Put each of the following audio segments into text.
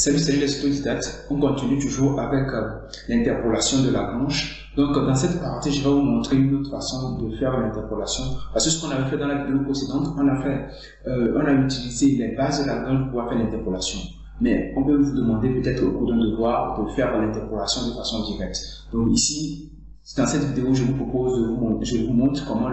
Salut les autodidactes, on continue toujours avec l'interpolation de Lagrange. Donc dans cette partie, je vais vous montrer une autre façon de faire l'interpolation. Parce que ce qu'on avait fait dans la vidéo précédente, on a utilisé les bases de Lagrange pour pouvoir faire l'interpolation. Mais on peut vous demander peut-être au cours d'un devoir de faire l'interpolation de façon directe. Donc ici, dans cette vidéo, je vous propose je vous montre comment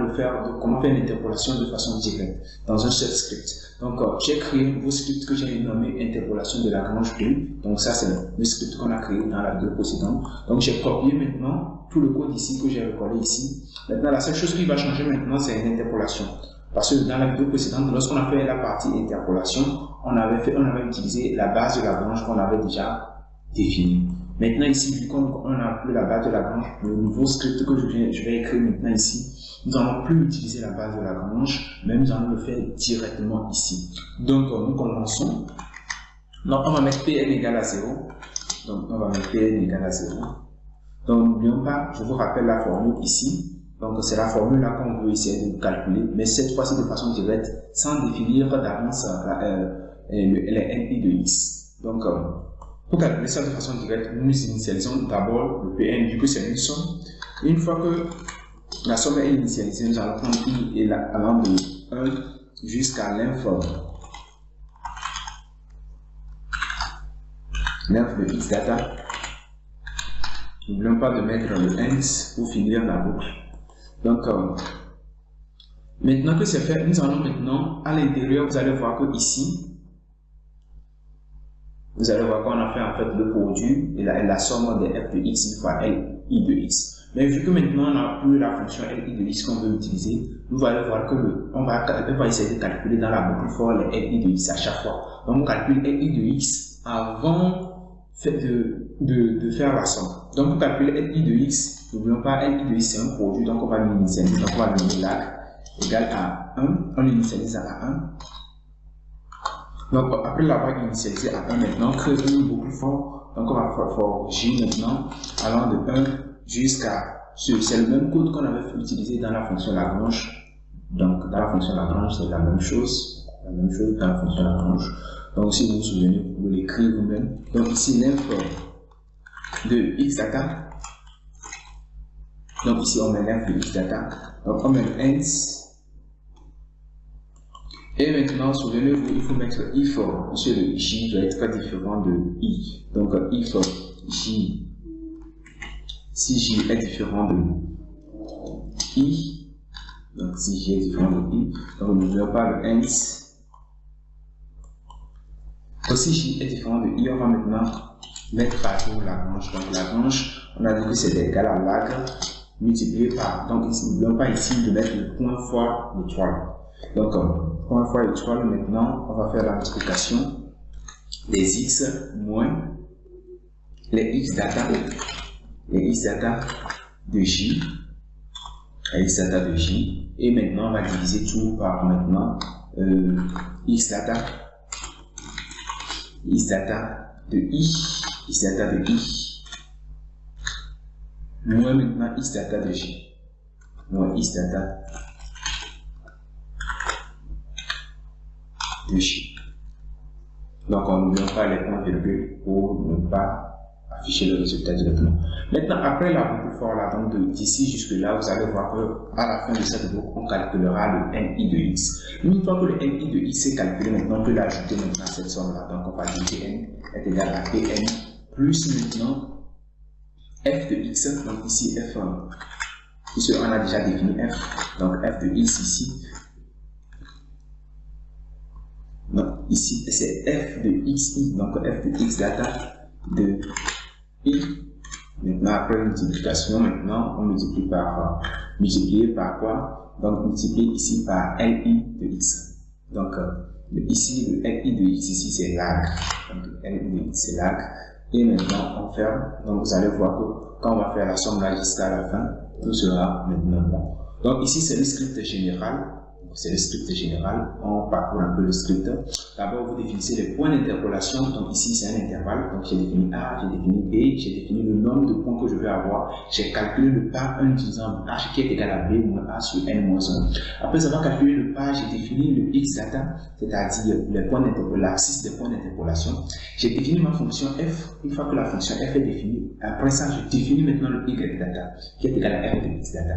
comment faire l'interpolation de façon directe dans un seul script. Donc, j'ai créé un nouveau script que j'ai nommé interpolation de Lagrange 2. Donc, ça, c'est le script qu'on a créé dans la vidéo précédente. Donc, j'ai copié maintenant tout le code ici que j'ai recollé ici. Maintenant, la seule chose qui va changer maintenant, c'est une interpolation. Parce que dans la vidéo précédente, lorsqu'on a fait la partie interpolation, on avait utilisé la base de Lagrange qu'on avait déjà définie. Maintenant ici, vu qu'on a appelé la base de Lagrange, le nouveau script que je vais écrire maintenant ici, nous n'allons plus utiliser la base de Lagrange, mais nous allons le faire directement ici. Donc nous commençons. Donc on va mettre Pn égale à 0. Donc on va mettre Pn égale à 0. Donc n'oublions pas, je vous rappelle la formule ici. Donc c'est la formule là qu'on veut essayer de calculer, mais cette fois-ci de façon directe, sans définir d'avance les NI de x. Donc pour calculer ça de façon directe, nous initialisons d'abord le Pn, vu que c'est une somme. Une fois que la somme est initialisée, nous allons prendre I allant de 1 jusqu'à l'inf de x data. N'oublions pas de mettre le int pour finir la boucle. Donc, maintenant que c'est fait, nous allons maintenant à l'intérieur, vous allez voir que ici, vous allez voir qu'on a fait en fait le produit et la somme de f de x fois li de x. Mais vu que maintenant on n'a plus la fonction li de x qu'on veut utiliser, nous allons voir que on va essayer de calculer dans la boucle for les li de x à chaque fois. Donc on calcule li de x avant de faire la somme. Donc pour calculer li de x, n'oublions pas li de x c'est un produit, donc on va l'initialiser. Donc on va donner lag égale à 1, on l'initialise à 1. Donc après l'avoir initialisé à 1 maintenant, créer une boucle for. Donc on va faire for j maintenant allant de 1 jusqu'à c'est le même code qu'on avait utilisé dans la fonction Lagrange. Donc dans la fonction Lagrange c'est la même chose dans la fonction Lagrange. Donc si vous vous souvenez, vous pouvez l'écrire vous-même. Donc ici l'inf de x data. Donc ici on met l'inf de x data. Donc on met le int. Et maintenant, souvenez-vous, il faut mettre if, monsieur le j doit être différent de i. Donc if j, si j est différent de i, donc si j est différent de i, donc n'oublions pas le int. Donc si j est différent de i, on va maintenant mettre partout Lagrange. Donc Lagrange, on a dit que c'est égal à lag multiplié par, donc n'oublions pas ici de mettre le point fois l'étoile. Donc, point fois étoile, maintenant, on va faire la multiplication des x moins les x data de j, et maintenant, on va diviser tout par maintenant x data de i, moins maintenant x data de j, moins x data de j. Donc on n'oublie pas les points virgules pour ne pas afficher le résultat directement. Maintenant, après la boucle for là, donc d'ici jusque là, vous allez voir que à la fin de cette boucle, on calculera le ni de x. Une fois que le ni de x est calculé, maintenant on peut l'ajouter maintenant à cette somme là. Donc on va dire que n est égal à pn plus maintenant f de x. Donc ici f1, ici on a déjà défini f. Donc f de x ici. Donc ici c'est f de xi, donc f de x data de i. Maintenant après multiplication, maintenant on multiplie par quoi? Donc multiplier ici par li de x. Donc ici le li de x ici c'est lag. Donc li de x c'est lag. Et maintenant on ferme. Donc vous allez voir que quand on va faire la somme là jusqu'à la fin, tout sera maintenant bon. Donc ici c'est le script général c'est le script général. On parcourt un peu le script. D'abord, vous définissez les points d'interpolation. Donc ici, c'est un intervalle. Donc j'ai défini A, j'ai défini B, j'ai défini le nombre de points que je veux avoir. J'ai calculé le pas en utilisant H qui est égal à B moins A sur N moins 1. Après avoir calculé le pas, j'ai défini le X data, c'est-à-dire les points l'abscisse des points d'interpolation. J'ai défini ma fonction F. Une fois que la fonction F est définie, après ça, je définis maintenant le Y data qui est égal à F de X data.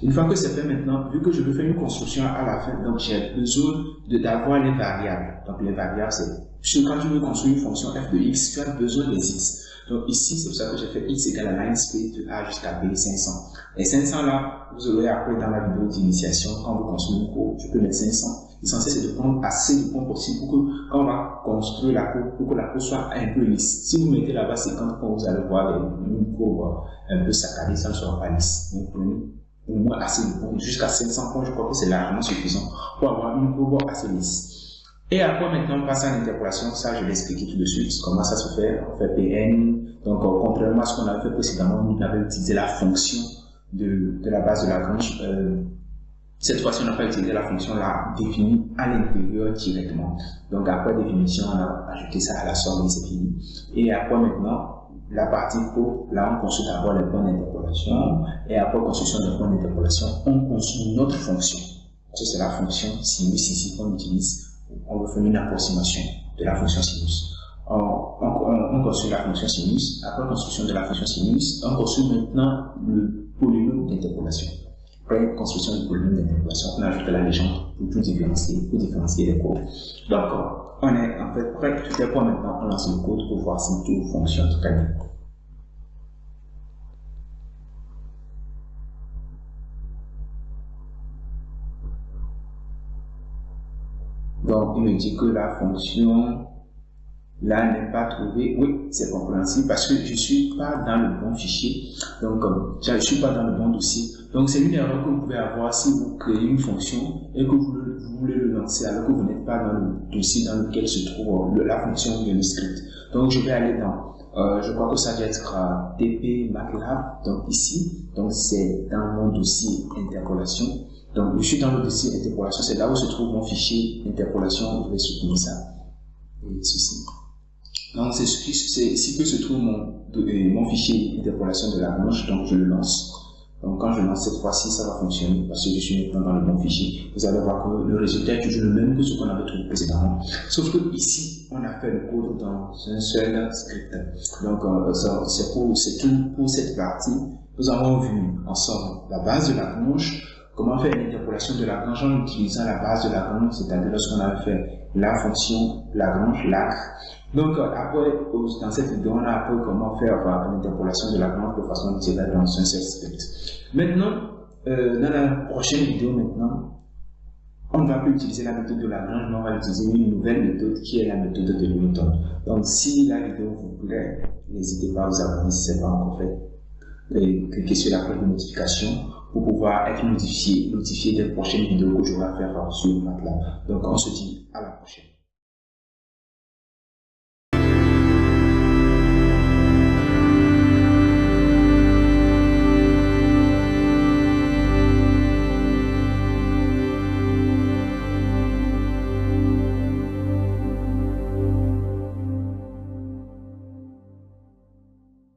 Une fois que c'est fait maintenant, vu que je veux faire une construction à la fin, donc j'ai besoin d'avoir les variables. Donc les variables, c'est quand tu veux construire une fonction F de X, tu as besoin des X. Donc ici, c'est pour ça que j'ai fait X égale à line space de A jusqu'à B 500. Et 500 là, vous aurez après dans la vidéo d'initiation, quand vous construisez une cour, je peux mettre 500. L'essentiel, c'est de prendre assez de points possible pour que, quand on va construire la cour, pour que la cour soit un peu lisse. Si vous mettez là-bas 50 points, vous allez voir une cour un peu saccadée, ça ne sera pas lisse. Donc prenez au moins assez de points, jusqu'à 500 points, je crois que c'est largement suffisant pour avoir une courbe assez lisse. Et après, maintenant, on passe à l'interpolation. Ça, je vais expliquer tout de suite comment ça se fait. On fait Pn. Donc, contrairement à ce qu'on avait fait précédemment, on avait utilisé la fonction de la base de Lagrange. Cette fois-ci, on n'a pas utilisé la fonction, on l'a définie à l'intérieur directement. Donc, après définition, on a ajouté ça à la somme et c'est fini. Et après, maintenant, la partie pro, là, on construit d'abord les points d'interpolation. Et après construction des points d'interpolation, on construit notre fonction. C'est la fonction sinus ici qu'on utilise. On veut faire une approximation de la fonction sinus. On construit la fonction sinus. Après construction de la fonction sinus, on construit maintenant le polynôme d'interpolation. Après construction du polynôme d'interpolation, on ajoute la légende pour tout différencier, les codes. Donc, on est en fait prêt. Tout est prêt maintenant. On lance le code pour voir si tout fonctionne très bien. Donc, il me dit que la fonction là n'est pas trouvée. Oui, c'est compréhensible parce que je ne suis pas dans le bon fichier. Donc, je ne suis pas dans le bon dossier. Donc, c'est une erreur que vous pouvez avoir si vous créez une fonction et que vous voulez le lancer alors que vous n'êtes pas dans le dossier dans lequel se trouve la fonction ou le script. Donc, je vais aller dans, je crois que ça doit être TP MATLAB. Donc, ici, donc c'est dans mon dossier interpolation. Donc, je suis dans le dossier interpolation, c'est là où se trouve mon fichier interpolation, je vais supprimer ça, et ceci. Donc, c'est ici que se trouve mon fichier interpolation de Lagrange, donc je le lance. Donc, quand je lance cette fois-ci, ça va fonctionner, parce que je suis maintenant dans le bon fichier. Vous allez voir que le résultat est toujours le même que ce qu'on avait trouvé précédemment. Sauf que ici, on a fait le code dans un seul script. Donc, c'est tout pour cette partie. Nous avons vu ensemble la base de Lagrange. Comment faire une interpolation de Lagrange en utilisant la base de Lagrange, c'est-à-dire lorsqu'on avait fait la fonction Lagrange, lag. Donc, après, dans cette vidéo, on a appris comment faire l'interpolation de Lagrange de façon directe dans un seul script. Maintenant, dans la prochaine vidéo, on ne va plus utiliser la méthode de Lagrange, mais on va utiliser une nouvelle méthode qui est la méthode de Newton. Donc, si la vidéo vous plaît, n'hésitez pas à vous abonner si ce n'est pas encore fait. Et cliquez sur la cloche de notification pour pouvoir être notifié des prochaines vidéos que je vais faire sur MATLAB. Donc, on se dit à la prochaine.